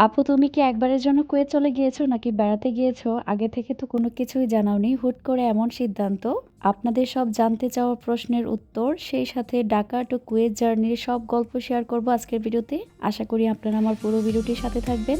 আপু তুমি কি একবারের জন্য কুয়েত চলে গিয়েছো নাকি বেড়াতে গিয়েছো? আগে থেকে তো কোনো কিছুই জানাওনি, হুট করে এমন সিদ্ধান্ত। আপনাদের সব জানতে চাওয়া প্রশ্নের উত্তর, সেই সাথে ঢাকা টু কুয়েত জার্নির সব গল্প শেয়ার করব আজকের ভিডিওতে। আশা করি আপনারা আমার পুরো ভিডিওটির সাথে থাকবেন।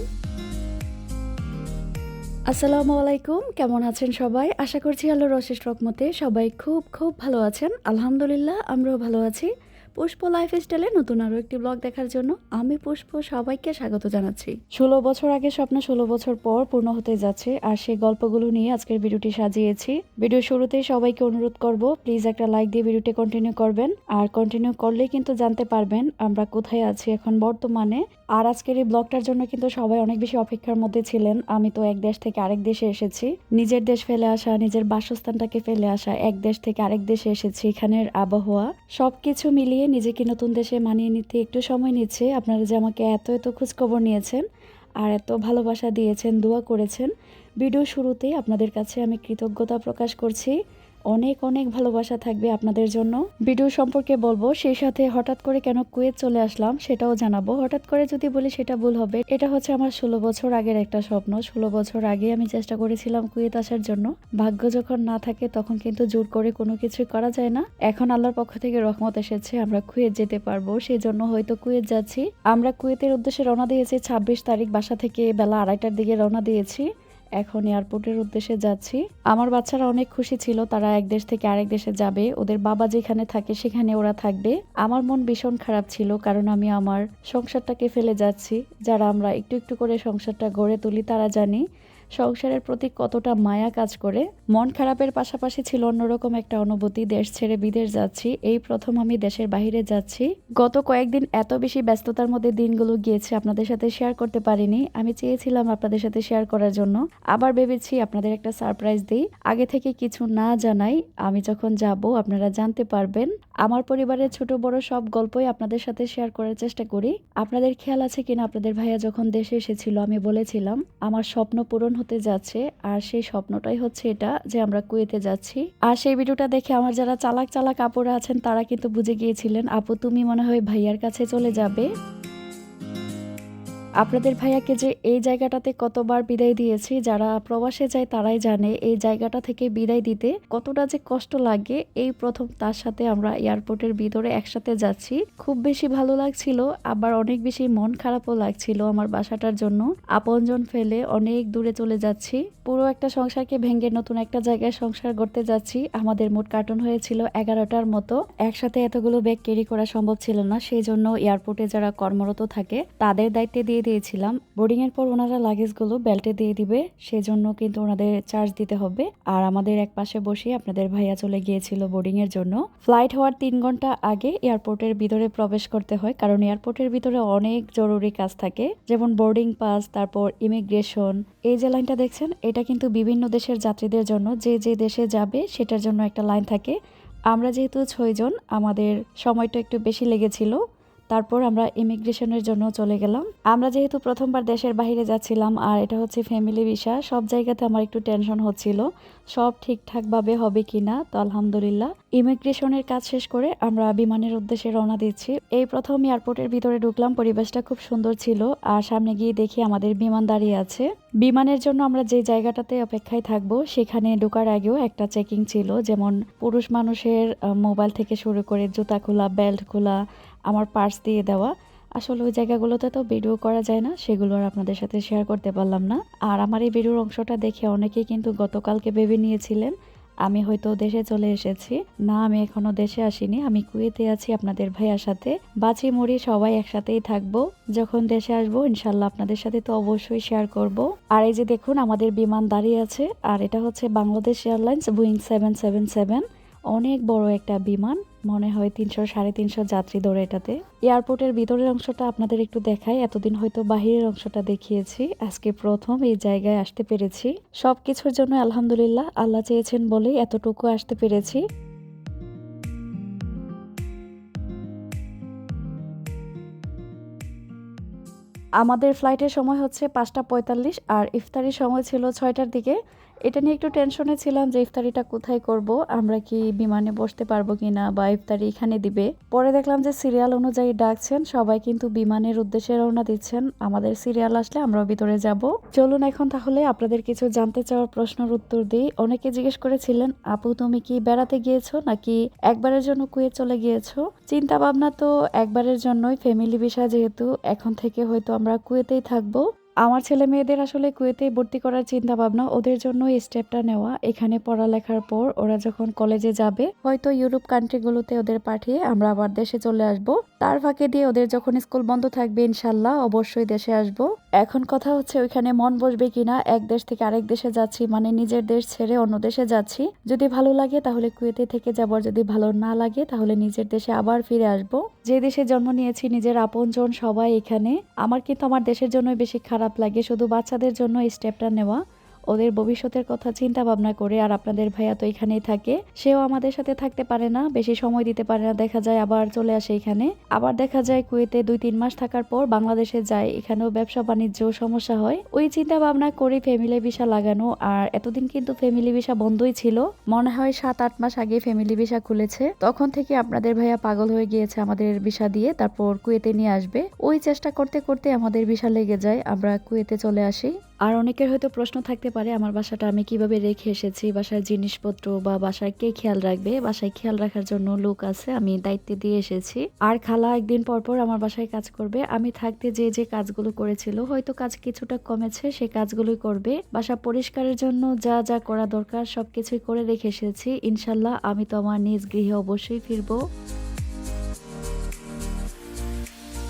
আসসালামু আলাইকুম, কেমন আছেন সবাই? আশা করছি আল্লাহর অশেষ রহমতে সবাই খুব খুব ভালো আছেন। আলহামদুলিল্লাহ আমরাও ভালো আছি। পুষ্প লাইফস্টাইলে নতুন আরও একটি ব্লগ দেখার জন্য আমি পুষ্প সবাইকে স্বাগত জানাচ্ছি। 16 বছর আগে স্বপ্ন 16 বছর পর পূর্ণ হতে যাচ্ছে, আর সেই গল্পগুলো নিয়ে আজকের ভিডিওটি সাজিয়েছি। ভিডিও শুরুতেই সবাইকে অনুরোধ করব, প্লিজ একটা লাইক দিয়ে ভিডিওটি কন্টিনিউ করবেন। আর কন্টিনিউ করলেই কিন্তু জানতে পারবেন আমরা কোথায় আছি এখন বর্তমানে। আর আজকের এই ব্লগটার জন্য কিন্তু সবাই অনেক বেশি অপেক্ষার মধ্যে ছিলেন। আমি তো এক দেশ থেকে আরেক দেশে এসেছি, নিজের দেশ ফেলে আসা, নিজের বাসস্থানটাকে ফেলে আসা, এক দেশ থেকে আরেক দেশে এসেছি। এখানের আবহাওয়া সবকিছু মিলিয়ে নিজেকে নতুন দেশে মানিয়ে নিতে একটু সময় নিচ্ছে। আপনারা যে আমাকে এত এত খোঁজখবর নিয়েছেন আর এত ভালোবাসা দিয়েছেন, দোয়া করেছেন, ভিডিও শুরুতেই আপনাদের কাছে আমি কৃতজ্ঞতা প্রকাশ করছি। অনেক অনেক ভালোবাসা থাকবে আপনাদের জন্য। ভিডিও সম্পর্কে বলবো, সেই সাথে হঠাৎ করে কেন কুয়েত চলে আসলাম সেটাও জানাবো। হঠাৎ করে যদি বলি সেটা ভুল হবে। এটা হচ্ছে আমার 16 বছর আগের একটা স্বপ্ন। 16 বছর আগে আমি চেষ্টা করেছিলাম কুয়েত আসার জন্য। ভাগ্য যখন না থাকে তখন কিন্তু জোর করে কোনো কিছুই করা যায় না। এখন আল্লাহর পক্ষ থেকে রহমত এসেছে, আমরা কুয়েত যেতে পারবো, সেই জন্য হয়তো কুয়েত যাচ্ছি। আমরা কুয়েতের উদ্দেশ্যে রওনা দিয়েছি 26 তারিখ, বাসা থেকে বেলা 2:30টার দিকে রওনা দিয়েছি। এখন এয়ারপোর্টের উদ্দেশ্যে যাচ্ছি। আমার বাচ্চারা অনেক খুশি ছিল, তারা এক দেশ থেকে আরেক দেশে যাবে, ওদের বাবা যেখানে থাকে সেখানে ওরা থাকবে। আমার মন ভীষণ খারাপ ছিল, কারণ আমি আমার সংসারটাকে ফেলে যাচ্ছি। যারা আমরা একটু একটু করে সংসারটা গড়ে তুলি তারা জানি সংসারের প্রতি কতটা মায়া কাজ করে। মন খারাপের পাশাপাশি ছিল অন্যরকম একটা অনুভূতি, দেশ ছেড়ে বিদেশ যাচ্ছি, এই প্রথম আমি দেশের বাইরে যাচ্ছি। গত কয়েকদিন এত বেশি ব্যস্ততার মধ্যে দিনগুলো গিয়েছে, আপনাদের সাথে শেয়ার করতে পারিনি। আমি চেয়েছিলাম আপনাদের সাথে শেয়ার করার জন্য, আবার ভেবেছি আপনাদের একটা সারপ্রাইজ দিই, আগে থেকে কিছু না জানাই। আমি যখন যাব আপনারা জানতে পারবেন। আমার পরিবারের ছোট বড় সব গল্পই আপনাদের সাথে শেয়ার করার চেষ্টা করি। আপনাদের খেয়াল আছে কিনা, আপনাদের ভাইয়া যখন দেশে এসেছিল আমি বলেছিলাম আমার স্বপ্ন পূরণ হতে যাচ্ছে, আর সেই স্বপ্নটাই হচ্ছে এটা যে আমরা কুয়েতে যাচ্ছি। আর সেই ভিডিওটা দেখে আমার যারা চালাক চালাক আপুরা আছেন তারা কিন্তু বুঝে গিয়েছিলেন, আপু তুমি মনে হয় ভাইয়ার কাছে চলে যাবে। আপনাদের ভাইয়াকে যে এই জায়গাটাতে কতবার বিদায় দিয়েছি, যারা প্রবাসে যায় তারাই জানে এই জায়গাটা থেকে বিদায় দিতে কতটা যে কষ্ট লাগে। এই প্রথম তার সাথে আমরা এয়ারপোর্টের ভিতরে একসাথে যাচ্ছি, খুব বেশি ভালো লাগছিল, আবার অনেক বেশি মন খারাপও লাগছিল আমার বাসাটার জন্য। আপনজন ফেলে অনেক দূরে চলে যাচ্ছি, পুরো একটা সংসারকে ভেঙে নতুন একটা জায়গায় সংসার গড়তে যাচ্ছি। আমাদের মোট কার্টুন হয়েছিল 11টার মতো, একসাথে এতগুলো ব্যাগ ক্যারি করা সম্ভব ছিল না, সেই জন্য এয়ারপোর্টে যারা কর্মরত থাকে তাদের দায়িত্বে দিয়ে দিয়েছিলাম। বোর্ডিং এর পর ওনারা লাগেজগুলো বেল্টে দিয়ে দিবে, সেজন্য কিন্তু ওনাদের চার্জ দিতে হবে। আর আমাদের এক পাশে বসে আপনাদের ভাইয়া চলে গিয়েছিল বোর্ডিং এর জন্য। ফ্লাইট হওয়ার 3 ঘন্টা আগে এয়ারপোর্টের ভিতরে প্রবেশ করতে হয়, কারণ এয়ারপোর্টের ভিতরে অনেক জরুরি কাজ থাকে, যেমন বোর্ডিং পাস, তারপর ইমিগ্রেশন। এই যে লাইনটা দেখছেন এটা কিন্তু বিভিন্ন দেশের যাত্রীদের জন্য, যে যে দেশে যাবে সেটার জন্য একটা লাইন থাকে। আমরা যেহেতু 6 জন, আমাদের সময়টা একটু বেশি লেগেছিল। তারপর আমরা ইমিগ্রেশনের জন্য চলে গেলাম। আমরা যেহেতু প্রথমবার দেশের বাইরে যাচ্ছিলাম, আর এটা হচ্ছে ফ্যামিলি ভিসা, সব জায়গাতে আমার একটু টেনশন হচ্ছিল সব ঠিকঠাকভাবে হবে কিনা। তো আলহামদুলিল্লাহ ইমিগ্রেশনের কাজ শেষ করে আমরা বিমানের উদ্দেশ্যে রওনা দিচ্ছি। এই প্রথম এয়ারপোর্টের ভিতরে ঢুকলাম, পরিবেশটা খুব সুন্দর ছিল। আর সামনে গিয়ে দেখি আমাদের বিমান দাঁড়িয়ে আছে। বিমানের জন্য আমরা যে জায়গাটাতে অপেক্ষায় থাকবো সেখানে ঢোকার আগেও একটা চেকিং ছিল, যেমন পুরুষ মানুষের মোবাইল থেকে শুরু করে জুতা খোলা, বেল্ট খোলা, আমার পার্স দিয়ে দেওয়া। আসলে ওই জায়গাগুলোতে তো ভিডিও করা যায় না, সেগুলো আর আপনাদের সাথে শেয়ার করতে পারলাম না। আর আমার এই ভিডিওর অংশটা দেখে অনেকেই কিন্তু গতকালকে ভেবে নিয়েছিলেন আমি হয়তো দেশে চলে এসেছি। না, আমি এখনো দেশে আসিনি, আমি কুয়েতে আছি আপনাদের ভাইয়ার সাথে। বাঁচি মরি সবাই একসাথেই থাকবো। যখন দেশে আসবো ইনশাল্লাহ আপনাদের সাথে তো অবশ্যই শেয়ার করব। আর এই যে দেখুন আমাদের বিমান দাঁড়িয়ে আছে, আর এটা হচ্ছে বাংলাদেশ এয়ারলাইন্স বোয়িং 777। অনেক বড় একটা বিমান, মনে হয় 300-350 যাত্রী ধরে এটাতে। এয়ারপোর্টের ভিতরের অংশটা আপনাদের একটু দেখাই, এতদিন হয়তো বাহিরের অংশটা দেখিয়েছি, আজকে প্রথম এই জায়গায় আসতে পেরেছি। সবকিছুর জন্য আলহামদুলিল্লাহ, আল্লাহ চেয়েছেন বলেই এতটুকু আসতে পেরেছি। আমাদের ফ্লাইটের সময় হচ্ছে 5টা 45, আর ইফতারির সময় ছিল 6টার দিকে। এটা নিয়ে একটু টেনশনে ছিলাম যে ইফতারিটা কোথায় করব, আমরা কি বিমানে বসতে পারবো কিনা বা ইফতারি এখানে দিবে। পরে দেখলাম যে সিরিয়াল অনুযায়ী ডাকছেন, সবাই কিন্তু বিমানের উদ্দেশ্যে রওনা দিচ্ছেন। আমাদের সিরিয়াল আসলে আমরাও ভিতরে যাব। চলুন এখন তাহলে আপনাদের কিছু জানতে চাওয়ার প্রশ্নের উত্তর দিই। অনেকে জিজ্ঞেস করেছিলেন, আপু তুমি কি বেড়াতে গিয়েছো নাকি একবারের জন্য কুয়েত চলে গিয়েছো? চিন্তা ভাবনা তো একবারের জন্যই, ফ্যামিলি ভিসা যেহেতু, এখন থেকে হয়তো আমরা কুয়েতেই থাকবো। আমার ছেলে মেয়েদের আসলে কুয়েতে ভর্তি করার চিন্তা ভাবনা, ওদের জন্য এই স্টেপটা নেওয়া। এখানে পড়ালেখার পর ওরা যখন কলেজে যাবে হয়তো ইউরোপ কান্ট্রিগুলোতে ওদের পাঠিয়ে আমরা আবার দেশে চলে আসব। তার ফাঁকে দিয়ে ওদের যখন স্কুল বন্ধ থাকবে ইনশাল্লাহ অবশ্যই দেশে আসব। এখন কথা হচ্ছে ওইখানে মন বসবে কিনা। এক দেশ থেকে আরেক দেশে যাচ্ছি, মানে নিজের দেশ ছেড়ে অন্য দেশে যাচ্ছি। যদি ভালো লাগে তাহলে কুয়েতে থেকে যাবো, আর যদি ভালো না লাগে তাহলে নিজের দেশে আবার ফিরে আসব। যে দেশে জন্ম নিয়েছি, নিজের আপনজন সবাই এখানে। আমার কিন্তু আমার দেশের জন্যই বেশি খারাপ লাগে, শুধু বাচ্চাদের জন্য এই স্টেপটা নেওয়া, ওদের ভবিষ্যতের কথা চিন্তা ভাবনা করে। আর আপনাদের ভাইয়া তো এখানেই থাকে, সেও আমাদের সাথে থাকতে পারে না, বেশি সময় দিতে পারে না, দেখা যায় আবার চলে আসে এখানে। আবার দেখা যায় কুয়েতে 2-3 মাস থাকার পর বাংলাদেশে যায়, এখানেও ব্যবসা বাণিজ্য সমস্যা হয়। ওই চিন্তা ভাবনা করে ফ্যামিলি ভিসা লাগানো। আর এতদিন কিন্তু ফ্যামিলি ভিসা বন্ধই ছিল, মনে হয় 7-8 মাস আগে ফ্যামিলি ভিসা খুলেছে। তখন থেকে আপনাদের ভাইয়া পাগল হয়ে গিয়েছে আমাদের ভিসা দিয়ে তারপর কুয়েতে নিয়ে আসবে। ওই চেষ্টা করতে করতে আমাদের ভিসা লেগে যায়, আমরা কুয়েতে চলে আসি। আর অনেকের হয়তো প্রশ্ন থাকতে পারে আমার বাসাটা আমি কিভাবে রেখে এসেছি, বাসার জিনিসপত্র বা বাসায় কে খেয়াল রাখবে। বাসায় খেয়াল রাখার জন্য লোক আছে, আমি দায়িত্বে দিয়ে এসেছি। আর খালা একদিন পর পর আমার বাসায় কাজ করবে। আমি থাকতে যে যে কাজগুলো করেছিল, হয়তো কাজ কিছুটা কমেছে, সেই কাজগুলোই করবে। বাসা পরিষ্কারের জন্য যা যা করা দরকার সবকিছুই করে রেখে এসেছি। ইনশাল্লাহ আমি তো আমার নিজ গৃহে অবশ্যই ফিরবো।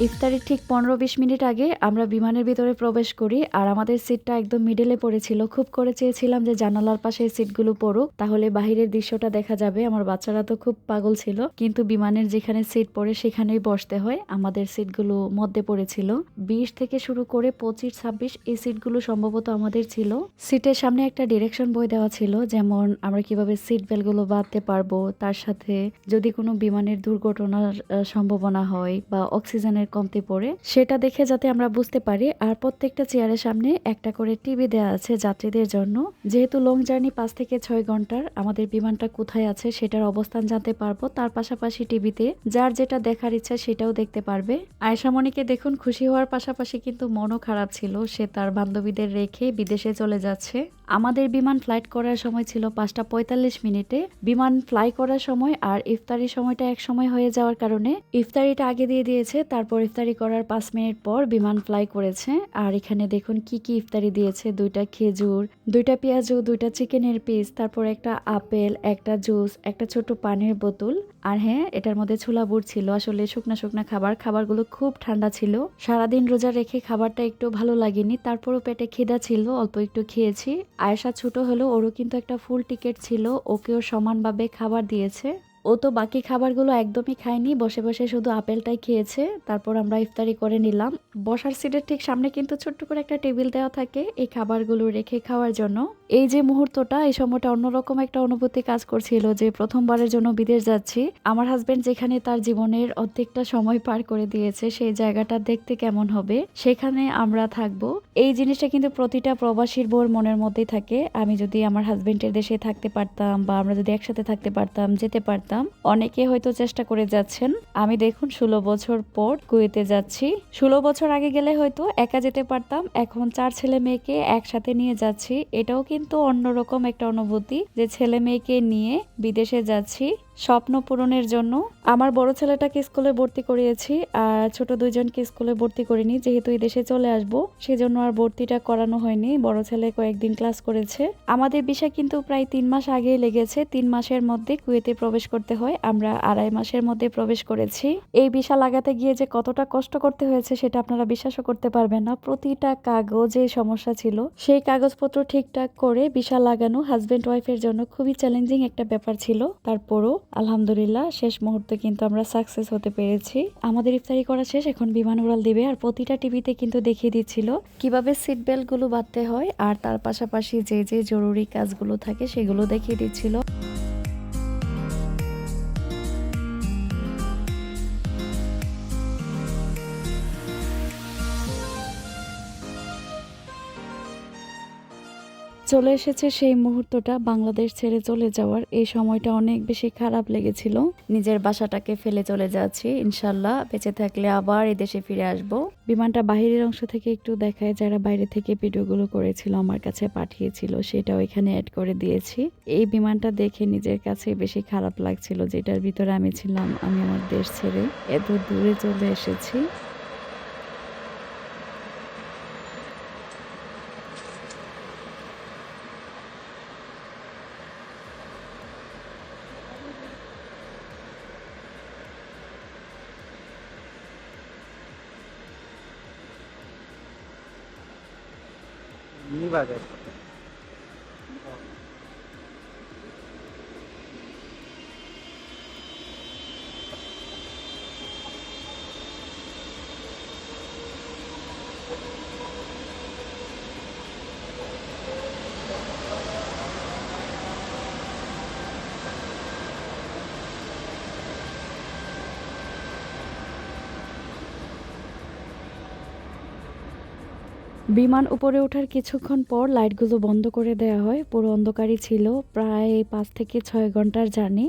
ইফতারির ঠিক 15-20 মিনিট আগে আমরা বিমানের ভিতরে প্রবেশ করি। আর আমাদের সিটটা একদম মিডলে পড়েছিল। খুব করে চেয়েছিলাম যে জানালার পাশে সিটগুলো পড়ুক, তাহলে বাহিরের দৃশ্যটা দেখা যাবে। আমার বাচ্চারা তো খুব পাগল ছিল, কিন্তু বিমানের যেখানে সিট পড়ে সেখানেই বসতে হয়। আমাদের সিটগুলো মধ্যে পড়েছিল। 20 থেকে শুরু করে 25-26 এই সিটগুলো সম্ভবত আমাদের ছিল। সিটের সামনে একটা ডিরেকশন বই দেওয়া ছিল, যেমন আমরা কিভাবে সিট বেল্টগুলো বাঁধতে পারবো, তার সাথে যদি কোনো বিমানের দুর্ঘটনার সম্ভাবনা হয় বা অক্সিজেনের কমতি পড়ে সেটা দেখে যাতে আমরা বুঝতে পারি। আর প্রত্যেকটা চেয়ারের সামনে একটা করে টিভি দেওয়া আছে যাত্রীদের জন্য। যেহেতু লং জার্নি 5 থেকে 6 ঘন্টার, আমাদের বিমানটা কোথায় আছে সেটার অবস্থান জানতে পারবো। তার পাশাপাশি টিভিতে যার যেটা দেখার ইচ্ছা সেটাও দেখতে পারবে। আয়েশা মনিকে দেখুন খুশি হওয়ার পাশাপাশি কিন্তু মনও খারাপ ছিল, সে তার বান্ধবীদের রেখে বিদেশে চলে যাচ্ছে। আমাদের বিমান ফ্লাইট করার সময় ছিল 5টা 45 মিনিটে। বিমান ফ্লাই করার সময় আর ইফতারির সময়টা এক সময় হয়ে যাওয়ার কারণে ইফতারিটা আগে দিয়ে দিয়েছে, তারপর ইফতারি করার 5 মিনিট পর বিমান ফ্লাই করেছে। আর এখানে দেখুন কি কি ইফতারি দিয়েছে, 2টা খেজুর, 2টা পেঁয়াজু, 2টা চিকেনের পিস, তারপর একটা আপেল, একটা জুস, একটা ছোট পানির বোতল। আর হ্যাঁ, এটার মধ্যে ছোলা বুট ছিল। আসলে শুকনা শুকনা খাবারগুলো খুব ঠান্ডা ছিল। সারাদিন রোজা রেখে খাবারটা একটু ভালো লাগেনি, তারপরও পেটে খিদা ছিল, অল্প একটু খেয়েছি। আয়েশা ছোট হলো, ওরও কিন্তু একটা ফুল টিকিট ছিল, ওকেও সমানভাবে খাবার দিয়েছে। ও তো বাকি খাবারগুলো একদমই খায়নি, বসে বসে শুধু আপেলটাই খেয়েছে। তারপর আমরা ইফতারি করে নিলাম। বসার সিটের ঠিক সামনে কিন্তু ছোট্ট করে একটা টেবিল দেওয়া থাকে এই খাবারগুলো রেখে খাওয়ার জন্য। এই যে মুহূর্তটা, এই সময়টা অন্যরকম একটা অনুভূতি কাজ করছিল যে প্রথমবারের জন্য বিদেশ যাচ্ছি। আমার হাজবেন্ড যেখানে তার জীবনের অর্ধেকটা সময় পার করে দিয়েছে, সেই জায়গাটা দেখতে কেমন হবে, সেখানে আমরা থাকবো। এই জিনিসটা কিন্তু প্রতিটা প্রবাসীর বউর মনের মধ্যেই থাকে। আমি যদি আমার হাজবেন্ডের দেশে থাকতে পারতাম বা আমরা যদি একসাথে থাকতে পারতাম, যেতে পারতাম। অনেকে হয়তো চেষ্টা করে যাচ্ছেন। আমি দেখুন 16 বছর পর কুয়েতে যাচ্ছি। 16 বছর আগে গেলে হয়তো একা যেতে পারতাম, এখন 4 ছেলে মেয়েকে একসাথে নিয়ে যাচ্ছি। এটাও কিন্তু অন্যরকম একটা অনুভূতি যে ছেলে মেয়েকে নিয়ে বিদেশে যাচ্ছি স্বপ্ন পূরণের জন্য। আমার বড় ছেলেটাকে স্কুলে ভর্তি করিয়েছি, আর ছোট 2জনকে স্কুলে ভর্তি করিনি, যেহেতু এই দেশে চলে আসবো সেজন্য আর ভর্তিটা করানো হয়নি। বড় ছেলে কয়েকদিন ক্লাস করেছে। আমাদের ভিসা কিন্তু প্রায় 3 মাস আগেই লেগেছে। 3 মাসের মধ্যে কুয়েতে প্রবেশ করতে হয়, আমরা 2.5 মাসের মধ্যে প্রবেশ করেছি। এই ভিসা লাগাতে গিয়ে যে কতটা কষ্ট করতে হয়েছে সেটা আপনারা বিশ্বাসও করতে পারবেন না। প্রতিটা কাগজে সমস্যা ছিল, সেই কাগজপত্র ঠিকঠাক করে ভিসা লাগানো হাজবেন্ড ওয়াইফের জন্য খুবই চ্যালেঞ্জিং একটা ব্যাপার ছিল। তারপরও আলহামদুলিল্লাহ শেষ মুহূর্তে কিন্তু আমরা সাকসেস হতে পেরেছি। আমাদের ইফতারি করা শেষ, এখন বিমান উড়াল দিবে। আর প্রতিটা টিভিতে কিন্তু দেখিয়ে দিচ্ছিল কিভাবে সিট বেল্ট গুলো বাঁধতে হয়, আর তার পাশাপাশি যে যে জরুরি কাজগুলো থাকে সেগুলো দেখিয়ে দিচ্ছিল। চলে এসেছে সেই মুহূর্তটা, বাংলাদেশ ছেড়ে চলে যাওয়ার। এই সময়টা অনেক বেশি খারাপ লেগেছিল। নিজের বাসাটাকে ফেলে চলে যাচ্ছি, ইনশাল্লাহ বেঁচে থাকলে আবার এই দেশে ফিরে আসব। বিমানটা বাহিরের অংশ থেকে একটু দেখায়, যারা বাইরে থেকে ভিডিওগুলো করেছিল আমার কাছে পাঠিয়েছিল, সেটাও এখানে অ্যাড করে দিয়েছি। এই বিমানটা দেখে নিজের কাছে বেশি খারাপ লাগছিল, যেটার ভিতরে আমি ছিলাম। আমি আমার দেশ ছেড়ে এত দূরে চলে এসেছি। মিনিবাজার। বিমান উপরে ওঠার কিছুক্ষণ পর লাইটগুলো বন্ধ করে দেওয়া হয়। পুরো অন্ধকারই ছিল। প্রায় 5 থেকে 6 ঘন্টার জার্নি।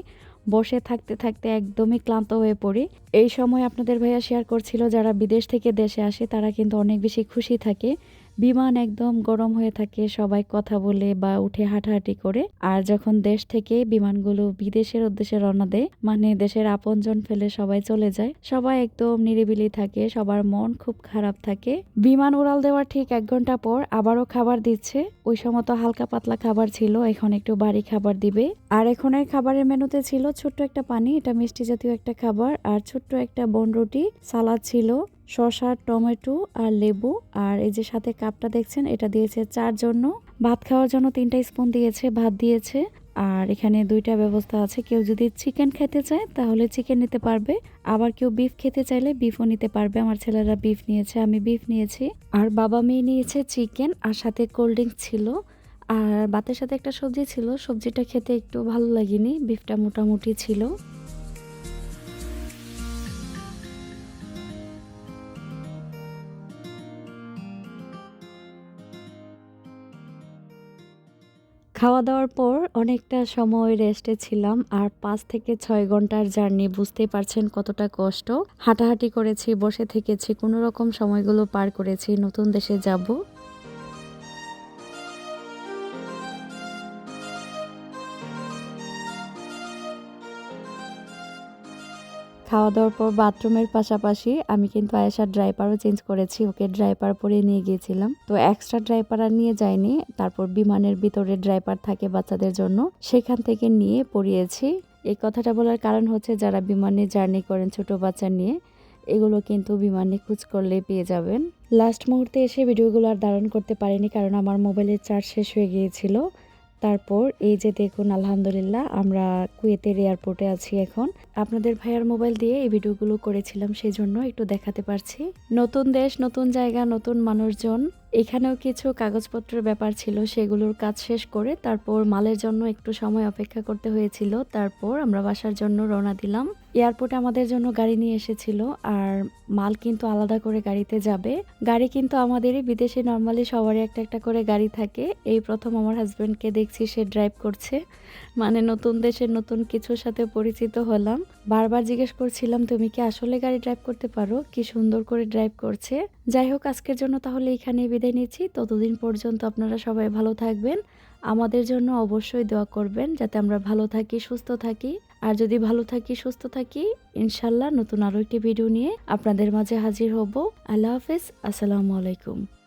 বসে থাকতে থাকতে একদমই ক্লান্ত হয়ে পড়ি। এই সময় আপনাদের ভাইয়া শেয়ার করছিল, যারা বিদেশ থেকে দেশে আসে তারা কিন্তু অনেক বেশি খুশি থাকে। বিমান একদম গরম হয়ে থাকে, সবাই কথা বলে বা উঠে হাঁটাহাঁটি করে। আর যখন দেশ থেকে বিমানগুলো বিদেশের উদ্দেশ্যে রওনা দেয়, মানে দেশের আপনজন ফেলে সবাই চলে যায়, সবাই একদম নিরিবিলি থাকে, সবার মন খুব খারাপ থাকে। বিমান উড়াল দেওয়ার ঠিক 1 ঘন্টা পর আবারও খাবার দিচ্ছে। ওই সময় তো হালকা পাতলা খাবার ছিল, এখন একটু ভারী খাবার দিবে। আর এখনের খাবারের মেনুতে ছিল ছোট্ট একটা পানি, এটা মিষ্টি জাতীয় একটা খাবার, আর ছোট্ট একটা বনরুটি, সালাদ ছিল, শসা, টমেটো আর লেবু। আর এই যে সাথে কাপটা দেখছেন, এটা দিয়েছে 4 জন্য। ভাত খাওয়ার জন্য 3টা স্পুন দিয়েছে, ভাত দিয়েছে। আর এখানে 2টা ব্যবস্থা আছে, কেউ যদি চিকেন খেতে চায় তাহলে চিকেন নিতে পারবে, আবার কেউ বিফ খেতে চাইলে বিফও নিতে পারবে। আমার ছেলেরা বিফ নিয়েছে, আমি বিফ নিয়েছি। আর বাবা মেয়ে নিয়েছে চিকেন, আর সাথে কোল্ড ড্রিঙ্কস ছিল। আর ভাতের সাথে একটা সবজি ছিল, সবজিটা খেতে একটু ভালো লাগেনি, বিফটা মোটামুটি ছিল। খাওয়া দাওয়ার পর অনেকটা সময় রেস্টে ছিলাম। আর 5 থেকে 6 ঘন্টার জার্নি, বুঝতেই পারছেন কতটা কষ্ট। হাঁটাহাঁটি করেছি, বসে থেকেছি, কোনো রকম সময়গুলো পার করেছি। নতুন দেশে যাব। খাওয়া দাওয়ার পর বাথরুমের পাশাপাশি আমি কিন্তু আয়েশার ড্রাইপারও চেঞ্জ করেছি, ওকে ড্রাইপার পরে নিয়ে গিয়েছিলাম। তো এক্সট্রা ড্রাইপার আর নিয়ে যাইনি, তারপর বিমানের ভিতরে ড্রাইপার থাকে বাচ্চাদের জন্য, সেখান থেকে নিয়ে পরিয়েছি। এই কথাটা বলার কারণ হচ্ছে, যারা বিমানে জার্নি করেন ছোট বাচ্চা নিয়ে, এগুলো কিন্তু বিমানে খোঁজ করলে পেয়ে যাবেন। লাস্ট মুহূর্তে এসে ভিডিওগুলো আর ধারণ করতে পারিনি, কারণ আমার মোবাইলের চার্জ শেষ হয়ে গিয়েছিল। তারপর এই যে দেখুন, আলহামদুলিল্লাহ আমরা কুয়েতের এয়ারপোর্টে আছি এখন। আপনাদের ভাইয়ার মোবাইল দিয়ে এই ভিডিওগুলো করেছিলাম, সেই জন্য একটু দেখাতে পারছি। নতুন দেশ, নতুন জায়গা, নতুন মানুষজন। এখানেও কিছু কাগজপত্রের ব্যাপার ছিল, সেগুলোর কাজ শেষ করে তারপর মালের জন্য একটু সময় অপেক্ষা করতে হয়েছিল। তারপর আমরা বাসার জন্য রওনা দিলাম। এয়ারপোর্টে আমাদের জন্য গাড়ি নিয়ে এসেছিল, আর মাল কিন্তু আলাদা করে গাড়িতে যাবে। গাড়ি কিন্তু আমাদেরই, বিদেশে নর্মালি সবারই একটা একটা করে গাড়ি থাকে। এই প্রথম আমার হাজবেন্ডকে দেখছি সে ড্রাইভ করছে, মানে নতুন দেশের নতুন কিছুর সাথে পরিচিত হলাম। বারবার জিজ্ঞেস করছিলাম, তুমি কি আসলে গাড়ি ড্রাইভ করতে পারো? কি সুন্দর করে ড্রাইভ করছে। যাই হোক, আজকের জন্য তাহলে এখানেই বিদায় নিচ্ছি। ততদিন পর্যন্ত আপনারা সবাই ভালো থাকবেন। আমাদের জন্য অবশ্যই দোয়া করবেন, যাতে আমরা ভালো থাকি, সুস্থ থাকি। আর যদি ভালো থাকি, সুস্থ থাকি, ইনশাল্লাহ নতুন আরো একটি ভিডিও নিয়ে আপনাদের মাঝে হাজির হব। আল্লাহ হাফেজ, আসসালামু আলাইকুম।